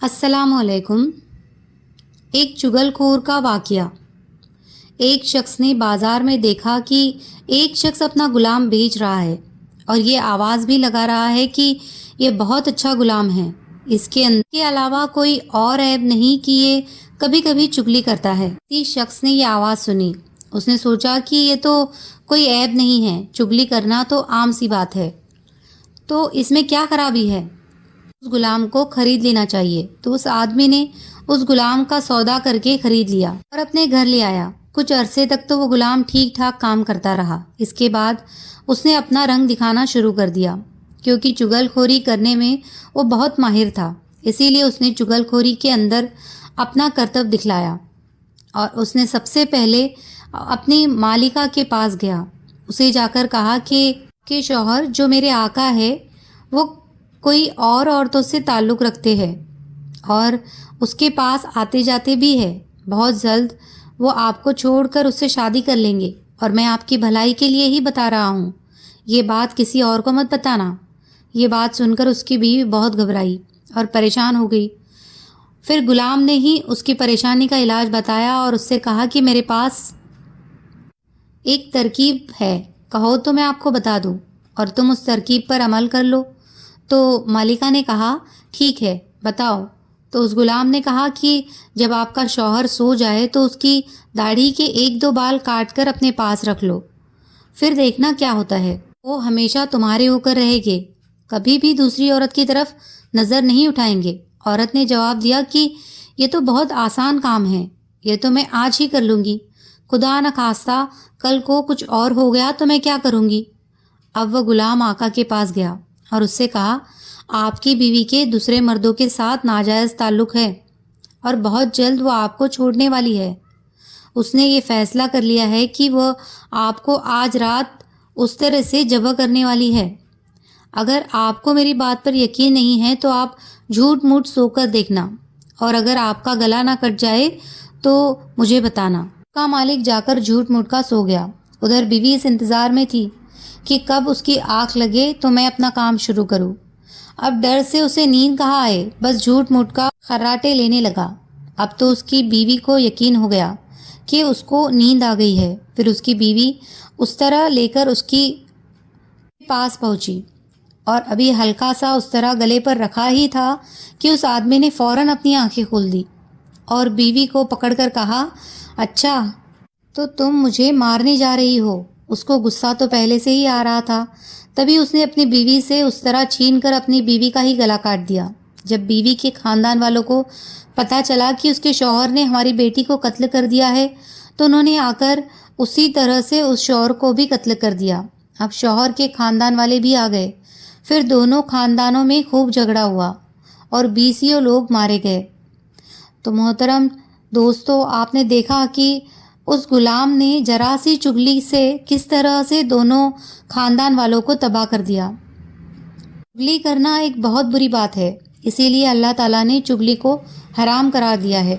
السلام علیکم۔ ایک چگل خور کا واقعہ۔ ایک شخص نے بازار میں دیکھا کہ ایک شخص اپنا غلام بیچ رہا ہے اور یہ آواز بھی لگا رہا ہے کہ یہ بہت اچھا غلام ہے، اس کے اندر کے علاوہ کوئی اور عیب نہیں کہ یہ کبھی کبھی چگلی کرتا ہے۔ اس شخص نے یہ آواز سنی، اس نے سوچا کہ یہ تو کوئی عیب نہیں ہے، چگلی کرنا تو عام سی بات ہے، تو اس میں کیا خرابی ہے، اس غلام کو خرید لینا چاہیے۔ تو اس آدمی نے اس غلام کا سودا کر کے خرید لیا اور اپنے گھر لے آیا۔ کچھ عرصے تک تو وہ غلام ٹھیک ٹھاک کام کرتا رہا۔ اس کے بعد اس نے اپنا رنگ دکھانا شروع کر دیا، کیونکہ چگل خوری کرنے میں وہ بہت ماہر تھا، اسی لیے اس نے چگل خوری کے اندر اپنا کرتب دکھلایا اور اس نے سب سے پہلے اپنی مالکہ کے پاس گیا۔ اسے جا کر کہا کہ شوہر جو میرے آقا ہے وہ کوئی اور عورتوں سے تعلق رکھتے ہیں اور اس کے پاس آتے جاتے بھی ہے، بہت جلد وہ آپ کو چھوڑ کر اس سے شادی کر لیں گے اور میں آپ کی بھلائی کے لیے ہی بتا رہا ہوں، یہ بات کسی اور کو مت بتانا۔ یہ بات سن کر اس کی بیوی بہت گھبرائی اور پریشان ہو گئی۔ پھر غلام نے ہی اس کی پریشانی کا علاج بتایا اور اس سے کہا کہ میرے پاس ایک ترکیب ہے، کہو تو میں آپ کو بتا دوں اور تم اس ترکیب پر عمل کر لو۔ تو مالکہ نے کہا ٹھیک ہے بتاؤ۔ تو اس غلام نے کہا کہ جب آپ کا شوہر سو جائے تو اس کی داڑھی کے 1-2 بال کاٹ کر اپنے پاس رکھ لو، پھر دیکھنا کیا ہوتا ہے، وہ ہمیشہ تمہارے ہو کر رہے گے، کبھی بھی دوسری عورت کی طرف نظر نہیں اٹھائیں گے۔ عورت نے جواب دیا کہ یہ تو بہت آسان کام ہے، یہ تو میں آج ہی کر لوں گی، خدا نخواستہ کل کو کچھ اور ہو گیا تو میں کیا کروں گی۔ اب وہ غلام آقا کے پاس گیا اور اس سے کہا آپ کی بیوی کے دوسرے مردوں کے ساتھ ناجائز تعلق ہے اور بہت جلد وہ آپ کو چھوڑنے والی ہے۔ اس نے یہ فیصلہ کر لیا ہے کہ وہ آپ کو آج رات اس طرح سے ذبح کرنے والی ہے۔ اگر آپ کو میری بات پر یقین نہیں ہے تو آپ جھوٹ موٹ سو کر دیکھنا، اور اگر آپ کا گلا نہ کٹ جائے تو مجھے بتانا۔ کا مالک جا کر جھوٹ موٹ کا سو گیا۔ ادھر بیوی اس انتظار میں تھی کہ کب اس کی آنکھ لگے تو میں اپنا کام شروع کروں۔ اب ڈر سے اسے نیند کہاں آئے، بس جھوٹ موٹ کا خراٹے لینے لگا۔ اب تو اس کی بیوی کو یقین ہو گیا کہ اس کو نیند آ گئی ہے۔ پھر اس کی بیوی اس طرح لے کر اس کی پاس پہنچی اور ابھی ہلکا سا اس طرح گلے پر رکھا ہی تھا کہ اس آدمی نے فوراً اپنی آنکھیں کھول دی اور بیوی کو پکڑ کر کہا اچھا تو تم مجھے مارنے جا رہی ہو۔ اس کو غصہ تو پہلے سے ہی آ رہا تھا، تبھی اس نے اپنی بیوی سے اس طرح چھین کر اپنی بیوی کا ہی گلا کاٹ دیا۔ جب بیوی کے خاندان والوں کو پتہ چلا کہ اس کے شوہر نے ہماری بیٹی کو قتل کر دیا ہے تو انہوں نے آ کر اسی طرح سے اس شوہر کو بھی قتل کر دیا۔ اب شوہر کے خاندان والے بھی آ گئے، پھر دونوں خاندانوں میں خوب جھگڑا ہوا اور 20 لوگ مارے گئے۔ تو محترم دوستو، آپ نے دیکھا کہ اس غلام نے ذرا سی چگلی سے کس طرح سے دونوں خاندان والوں کو تباہ کر دیا۔ چگلی کرنا ایک بہت بری بات ہے، اسی لیے اللہ تعالیٰ نے چگلی کو حرام قرار دیا ہے۔